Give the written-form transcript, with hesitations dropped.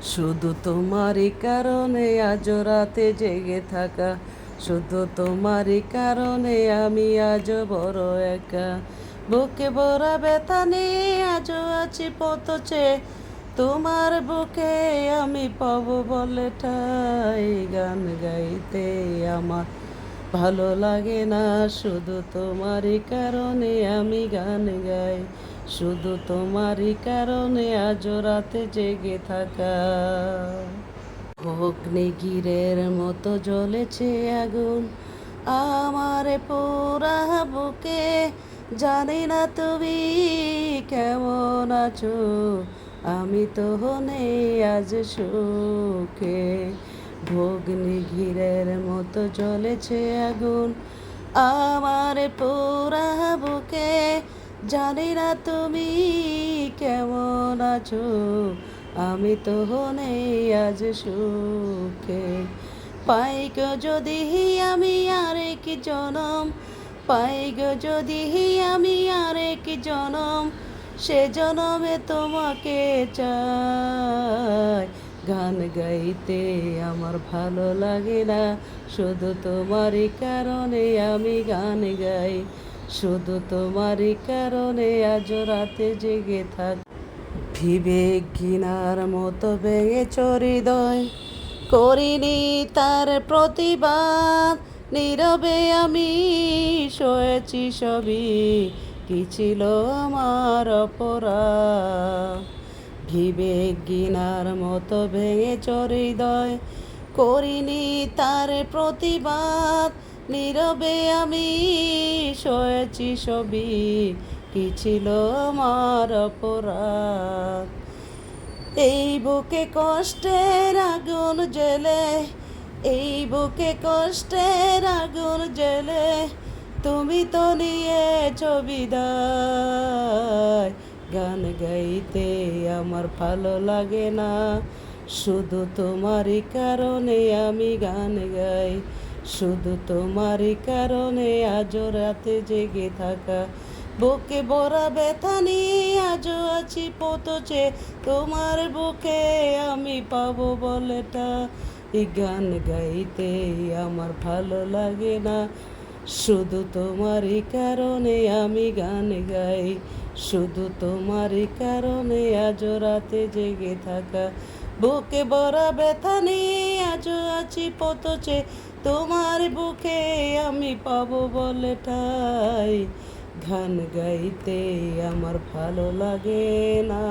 শুধু তোমারই কারণে আজ রাতে জেগে থাকা, শুধু তোমারই কারণে আমি আজ বড় একা। বুকে ভরা ব্যথা নিয়ে আজও আছি পথে, তোমার বুকে আমি পাবো বলে ঠাই। গান গাইতে আমার ভালো লাগে না, শুধু তোমারই কারণে আমি গান গাই, শুধু তোমারই কারণে আজ রাতে জেগে থাকা। অগ্নিগিরের মতো জ্বলেছে আগুন আমার পোড়া বুকে, জানি না তুমি কেমন আছো, আমি তো নেই আজ সুখে। অগ্নিগিরের মতো জ্বলেছে আগুন আমার পোড়া বুকে, জানি না তুমি কেমন আছো, আমি তো নেই আজ সুখে। পাই গো যদি আমি আরেক জনম, পাই গো যদি আমি আরেক জনম, সে জনমে তোমাকে চাই। গান গাইতে আমার ভালো লাগে না, শুধু তোমারই কারণে আমি গান গাই, শুধু তোমারই কারণে আজ রাতে জেগে থাকি। বিবেক ঘৃণার মতো ভেঙে হৃদয়, করিনি তার প্রতিবাদ, নীরবে আমি সয়েছি সবই, কি ছিল আমার অপরাধ। বিবেক ঘৃণার মতো ভেঙে হৃদয়, করিনি তার প্রতিবাদ, নীরবে আমি সয়েছি সবই, কি ছিল আমার অপরাধ। এই বুকে কষ্টের আগুন জ্বেলে, এই বুকে কষ্টের আগুন জ্বেলে, তুমি তো নিয়েছ বিদায়। গান গাইতে আমার ভালো লাগে না, শুধু তোমারই কারণে আমি গান গাই, শুধু তোমারই কারণে আজ রাতে জেগে থাকা। বুকে ভরা ব্যথা নিয়ে আজও আছি পথে, তোমার বুকে আমি পাবো বলেটা। এই গান গাইতে আমার ভালো লাগে না, শুধু তোমারই কারণে আমি গান গাই, শুধু তোমারই কারণে আজ রাতে জেগে থাকা। বুকে ভরা ব্যথা নিয়ে আজও আছি পথে, তোমার বুকে আমি পাবো বলে ঠাই। গান গাইতে আমার ভালো লাগে না।